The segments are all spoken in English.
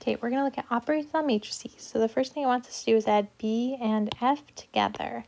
Okay, we're going to look at operators on matrices. So the first thing it wants us to do is add B and F together.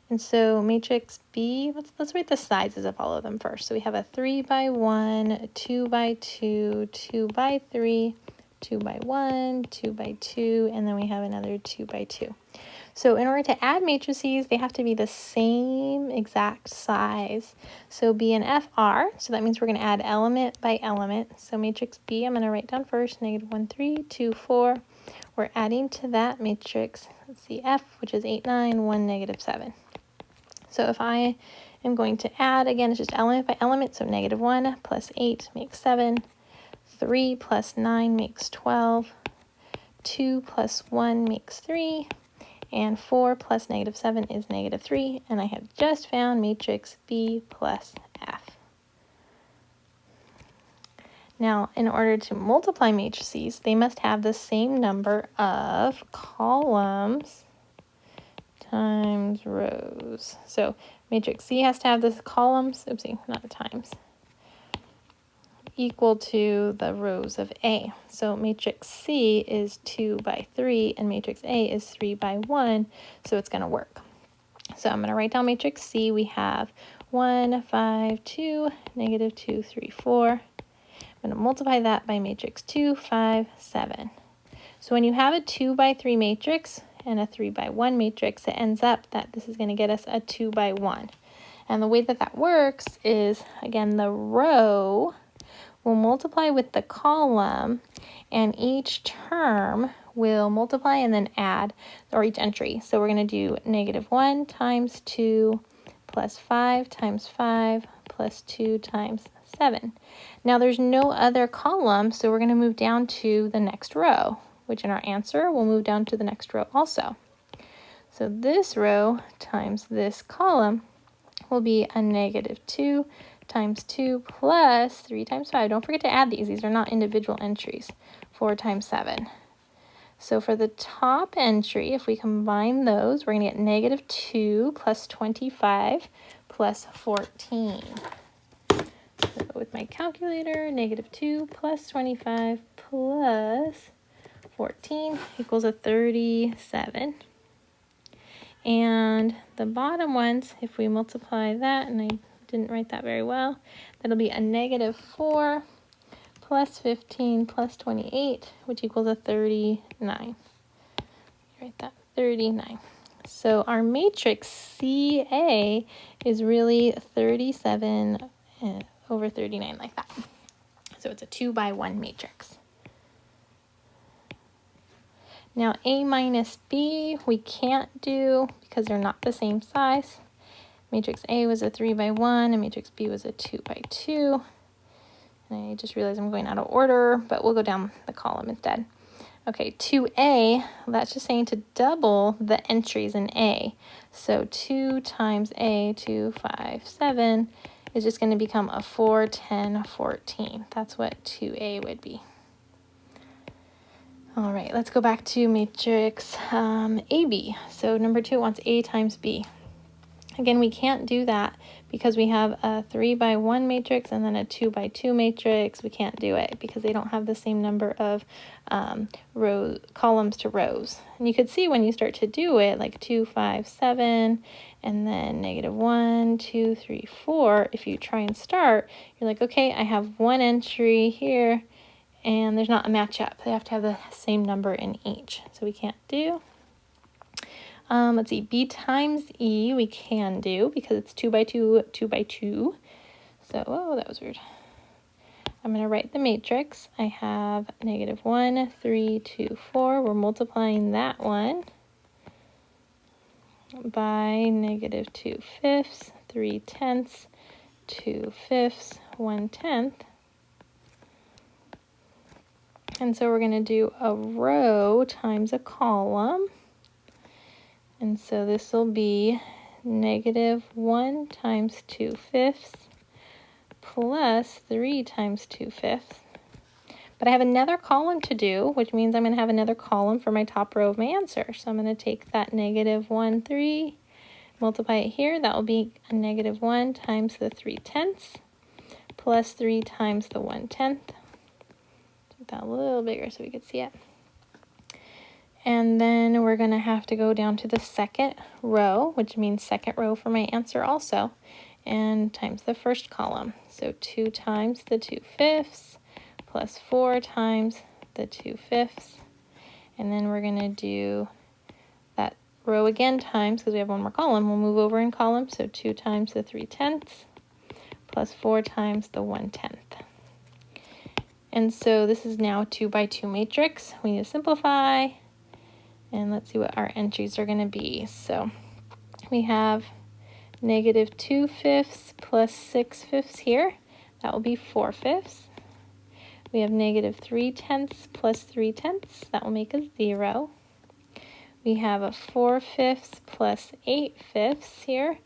And so matrix B, let's write the sizes of all of them first. So we have a 3 by 1, 2 by 2, 2 by 3, 2 by 1, 2 by 2, and then we have another 2 by 2. So in order to add matrices, they have to be the same exact size. So B and F are, so that means we're going to add element by element. So matrix B, I'm going to write down first, negative 1, 3, 2, 4. We're adding to that matrix, let's see, F, which is 8, 9, 1, negative 7. So if I am going to add, again, it's just element by element, so negative 1 plus 8 makes 7. 3 plus 9 makes 12. 2 plus 1 makes 3. And 4 plus negative 7 is negative 3, and I have just found matrix B plus F. Now, in order to multiply matrices, they must have the same number of columns times rows. So matrix C has to have the columns, oopsie, not times, equal to the rows of A. So matrix C is 2 by 3 and matrix A is 3 by 1, so it's going to work. So I'm going to write down matrix C. We have 1, 5, 2, negative 2, 3, 4. I'm going to multiply that by matrix 2, 5, 7. So when you have a 2 by 3 matrix and a 3 by 1 matrix, it ends up that this is going to get us a 2 by 1. And the way that that works is, again, the row will multiply with the column, and each term will multiply and then add, or each entry. So we're going to do negative 1 times 2 plus 5 times 5 plus 2 times 7. Now there's no other column, so we're going to move down to the next row, which in our answer will move down to the next row also. So this row times this column will be a negative 2 times 2 plus 3 times 5. Don't forget to add these. These are not individual entries. 4 times 7. So for the top entry, if we combine those, we're going to get negative 2 plus 25 plus 14. So with my calculator, negative 2 plus 25 plus 14 equals a 37. And the bottom ones, if we multiply that, and I didn't write that very well, that'll be a negative 4 plus 15 plus 28, which equals a 39. Write that, 39. So our matrix CA is really 37 over 39, like that. So it's a 2 by 1 matrix. Now A minus B we can't do because they're not the same size. Matrix A was a 3 by 1 and matrix B was a 2 by 2. And I just realized I'm going out of order, but we'll go down the column instead. Okay, 2A, that's just saying to double the entries in A. So 2 times A, 2, 5, 7, is just going to become a 4, 10, 14. That's what 2A would be. All right, let's go back to matrix AB. So number 2 wants A times B. Again, we can't do that because we have a 3 by 1 matrix and then a 2 by 2 matrix. We can't do it because they don't have the same number of columns to rows. And you could see when you start to do it, like 2, 5, 7, and then negative 1, 2, 3, 4. If you try and start, you're like, okay, I have one entry here, and there's not a matchup. They have to have the same number in each. So we can't do. Let's see, B times E we can do because it's 2 by 2, 2 by 2. So, oh, that was weird. I'm going to write the matrix. I have negative 1, 3, 2, 4. We're multiplying that one by negative 2 fifths, 3 tenths, 2 fifths, 1 tenth. And so we're going to do a row times a column. And so this will be negative 1 times 2 fifths plus 3 times 2 fifths. But I have another column to do, which means I'm going to have another column for my top row of my answer. So I'm going to take that negative 1, 3, multiply it here. That will be a negative 1 times the 3 tenths plus 3 times the 1 tenth. Make that a little bigger so we could see it. And then we're going to have to go down to the second row, which means second row for my answer also, and times the first column. So 2 times the 2/5 plus 4 times the 2/5. And then we're going to do that row again times, because we have one more column. We'll move over in column, so 2 times the 3/10 plus 4 times the 1/10. And so this is now a 2 by 2 matrix. We need to simplify, and let's see what our entries are going to be. So we have negative 2/5 plus 6/5 here. That will be 4/5. We have negative 3/10 plus 3/10. That will make a 0. We have a 4/5 plus 8/5 here,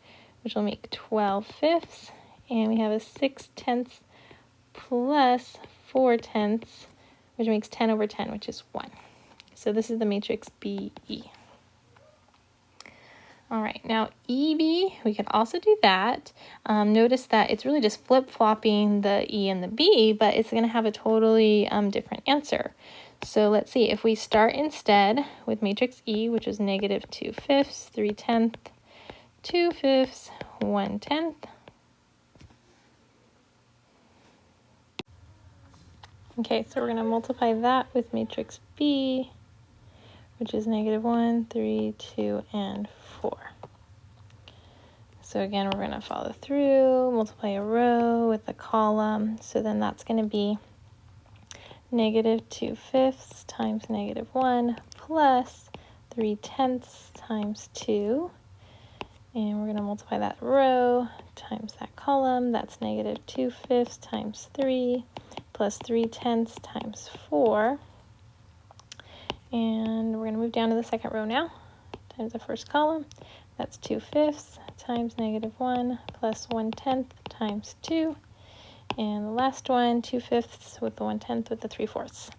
which will make 12/5. And we have a 6/10 plus 4/10, which makes 10 over 10, which is 1. So this is the matrix BE. All right, now EB, we can also do that. Notice that it's really just flip-flopping the E and the B, but it's going to have a totally different answer. So let's see, if we start instead with matrix E, which is negative 2/5, 3/10, 2/5, 1/10. Okay, so we're going to multiply that with matrix B, which is negative 1, 3, 2, and 4. So again, we're going to follow through, multiply a row with a column. So then that's going to be negative 2/5 times negative 1 plus 3/10 times 2. And we're going to multiply that row times that column. That's negative 2/5 times 3 plus 3/10 times 4. And we're going to move down to the second row now, times the first column. That's 2/5 times negative 1 plus 1/10 times 2. And the last one, 2/5 with the 1/10 with the 3/4.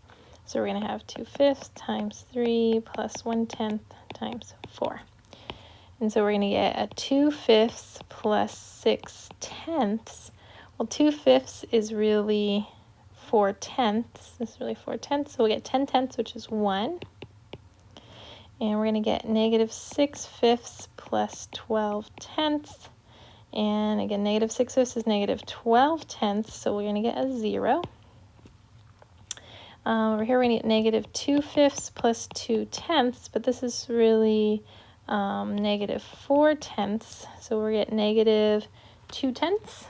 So we're going to have 2/5 times 3 plus 1/10 times 4. And so we're going to get a 2/5 plus 6/10. Well, 2/5 is really 4/10. This is really 4/10. So we'll get 10/10, which is 1. And we're going to get negative 6/5 plus 12/10. And again, negative 6/5 is negative 12/10. So we're going to get a 0. Over here, we're going to get negative 2/5 plus 2/10. But this is really negative 4/10. So we're going to get negative 2/10. So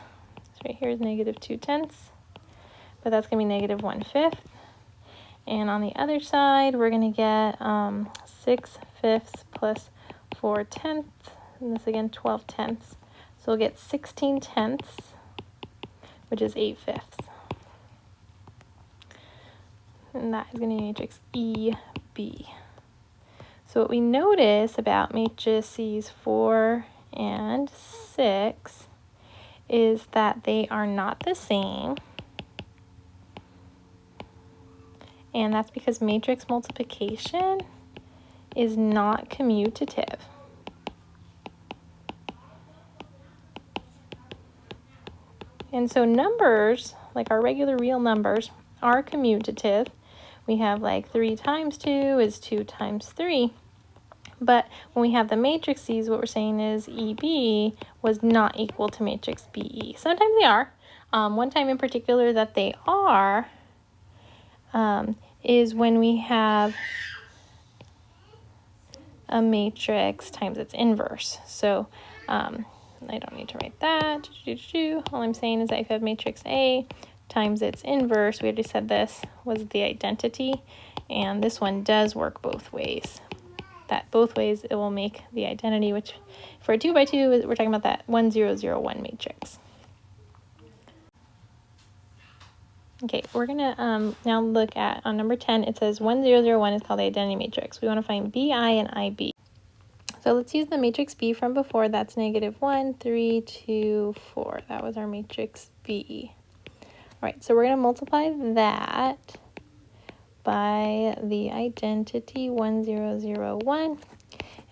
right here is negative 2/10. But that's going to be negative 1/5. And on the other side, we're going to get 6/5 plus 4/10. And this again, 12/10. So we'll get 16/10, which is 8/5. And that is going to be matrix EB. So what we notice about matrices 4 and 6 is that they are not the same. And that's because matrix multiplication is not commutative. And so numbers, like our regular real numbers, are commutative. We have like 3 times 2 is 2 times 3. But when we have the matrices, what we're saying is EB was not equal to matrix BE. Sometimes they are. One time in particular that they are is when we have a matrix times its inverse. So I don't need to write that. All I'm saying is that if you have matrix A times its inverse, we already said this was the identity, and this one does work both ways. That both ways it will make the identity, which for a 2 by 2, we're talking about that 1, 0, 0, 1 matrix. Okay, we're going to now look at, on number 10, it says 1, 0, 0, 1 is called the identity matrix. We want to find BI and IB. So let's use the matrix B from before. That's negative 1, 3, 2, 4. That was our matrix B. All right, so we're going to multiply that by the identity 1, 0, 0, 1.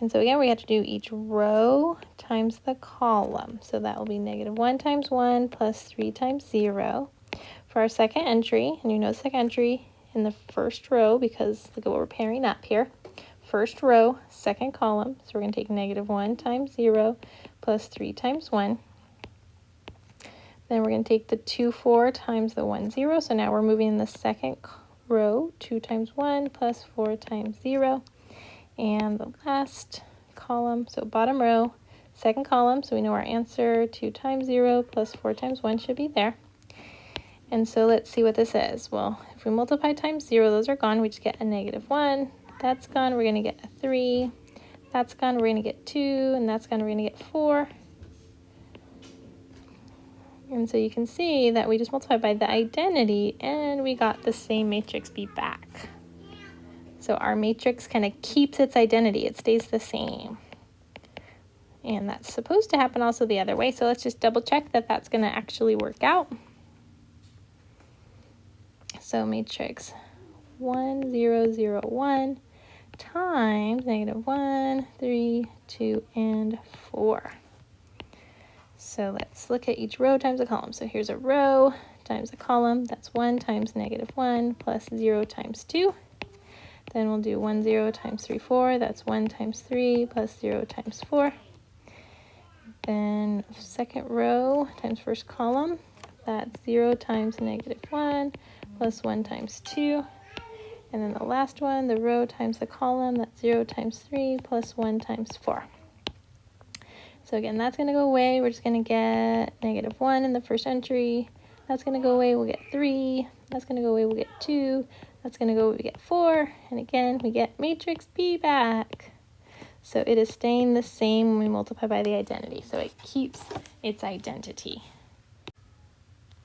And so again, we have to do each row times the column. So that will be negative 1 times 1 plus 3 times 0. For our second entry, and you know second entry in the first row because look at what we're pairing up here. first row, second column. So we're going to take -1 times 0 plus 3 times 1. Then we're going to take the 2, 4 times the 1, 0. So now we're moving in the second row, 2 times 1 plus 4 times 0. And the last column, so bottom row, second column, so we know our answer, 2 times 0 plus 4 times 1 should be there. And so let's see what this is. Well, if we multiply times 0, those are gone. We just get a -1. That's gone. We're going to get a 3. That's gone. We're going to get 2. And that's gone. We're going to get 4. And so you can see that we just multiplied by the identity, and we got the same matrix B back. So our matrix kind of keeps its identity. It stays the same. And that's supposed to happen also the other way. So let's just double check that that's going to actually work out. So matrix 1, 0, 0, 1 times -1, 3, 2, and 4. So let's look at each row times a column. So here's a row times a column. That's 1 times -1 plus 0 times 2. Then we'll do 1, 0 times 3, 4. That's 1 times 3 plus 0 times 4. Then second row times first column. That's 0 times -1 plus 1 times 2. And then the last one, the row times the column, that's 0 times 3 plus 1 times 4. So again, that's going to go away. We're just going to get -1 in the first entry. That's going to go away. We'll get 3. That's going to go away. We'll get 2. That's going to go away. We get 4. And again, we get matrix B back. So it is staying the same when we multiply by the identity. So it keeps its identity.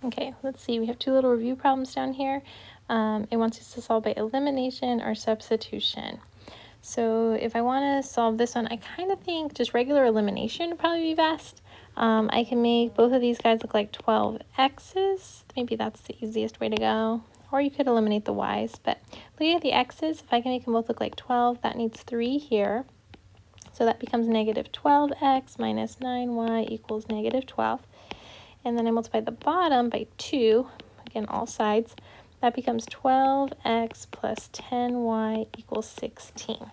Okay, let's see. We have 2 little review problems down here. It wants us to solve by elimination or substitution. So if I want to solve this one, I kind of think just regular elimination would probably be best. I can make both of these guys look like 12x's. Maybe that's the easiest way to go. Or you could eliminate the y's. But looking at the x's, if I can make them both look like 12, that needs 3 here. So that becomes -12x minus 9y equals -12. And then I multiply the bottom by 2, again, all sides. That becomes 12x plus 10y equals 16.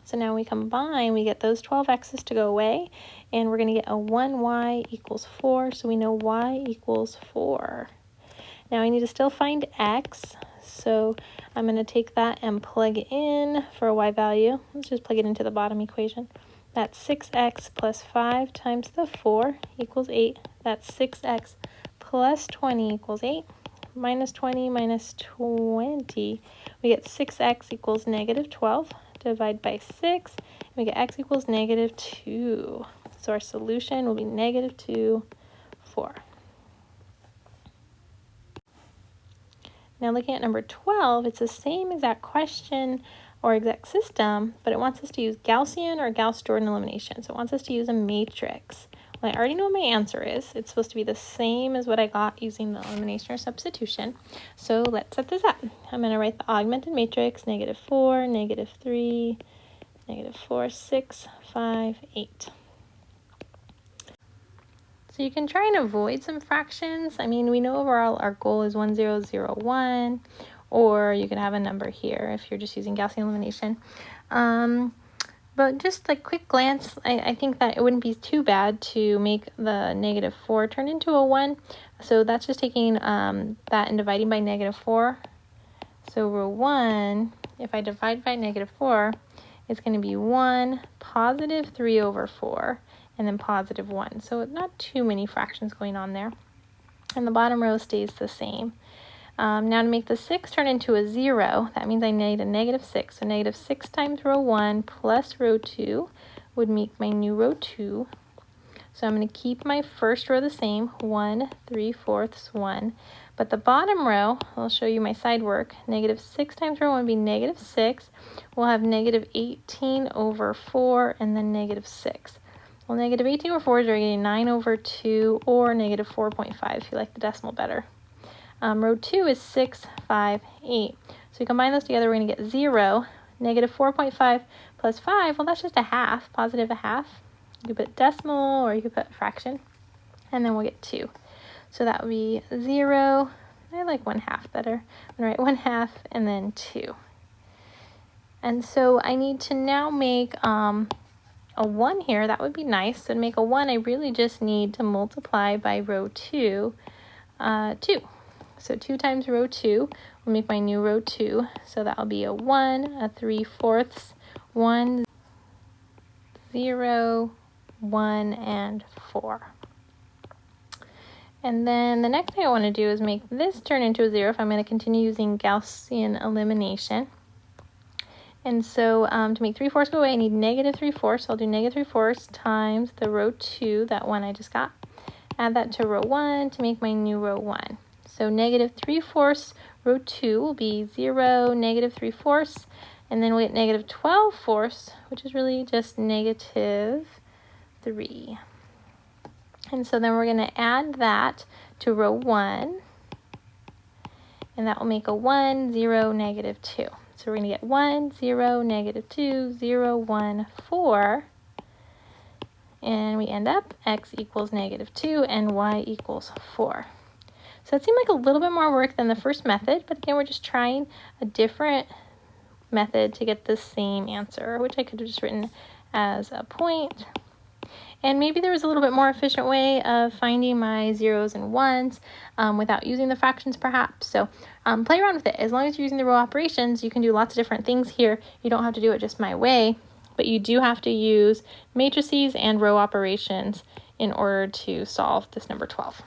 So now we combine, we get those 12x's to go away, and we're going to get a 1y equals 4, so we know y equals 4. Now I need to still find x, so I'm going to take that and plug it in for a y value. Let's just plug it into the bottom equation. That's 6x plus 5 times the 4 equals 8. That's 6x plus 20 equals 8. Minus 20 minus 20. We get 6x equals -12. Divide by 6. We get x equals -2. So our solution will be -2, 4. Now looking at number 12, it's the same exact question or exact system, but it wants us to use Gaussian or Gauss-Jordan elimination. So it wants us to use a matrix. Well, I already know what my answer is. It's supposed to be the same as what I got using the elimination or substitution. So let's set this up. I'm going to write the augmented matrix, -4, -3, -4, 6, 5, 8. So you can try and avoid some fractions. I mean, we know overall our goal is 1, 0, 0, 1, or you could have a number here if you're just using Gaussian elimination. But just like quick glance, I think that it wouldn't be too bad to make the -4 turn into a 1. So that's just taking that and dividing by -4. So row 1, if I divide by -4, it's going to be 1, positive 3 over 4, and then positive 1. So not too many fractions going on there. And the bottom row stays the same. Now to make the 6 turn into a 0, that means I need a -6. So -6 times row 1 plus row 2 would make my new row 2. So I'm going to keep my first row the same, 1, 3/4, 1. But the bottom row, I'll show you my side work, -6 times row 1 would be -6. We'll have -18 over 4 and then -6. Well, -18 over 4 is already 9 over 2 or -4.5 if you like the decimal better. Row 2 is 6, 5, 8. So we combine those together, we're going to get 0. -4.5 plus 5, well, that's just a half, positive a half. You could put decimal or you could put fraction, and then we'll get 2. So that would be 0. I like 1/2 better. I'm going to write 1/2 and then 2. And so I need to now make a 1 here. That would be nice. So to make a 1, I really just need to multiply by row 2, 2. So 2 times row 2 will make my new row 2. So that will be a 1, a 3/4, 1, 0, 1, and 4. And then the next thing I want to do is make this turn into a 0 if I'm going to continue using Gaussian elimination. And so to make 3/4 go away, I need negative 3/4. So I'll do negative 3/4 times the row 2, that one I just got. Add that to row 1 to make my new row 1. So negative 3/4 row 2 will be 0, negative 3/4, and then we'll get negative 12/4, which is really just negative 3. And so then we're going to add that to row 1, and that will make a 1, 0, negative 2. So we're going to get 1, 0, negative 2, 0, 1, 4. And we end up x equals negative 2 and y equals 4. So that seemed like a little bit more work than the first method, but again, we're just trying a different method to get the same answer, which I could have just written as a point. And maybe there was a little bit more efficient way of finding my 0s and 1s without using the fractions perhaps. So play around with it. As long as you're using the row operations, you can do lots of different things here. You don't have to do it just my way, but you do have to use matrices and row operations in order to solve this number 12.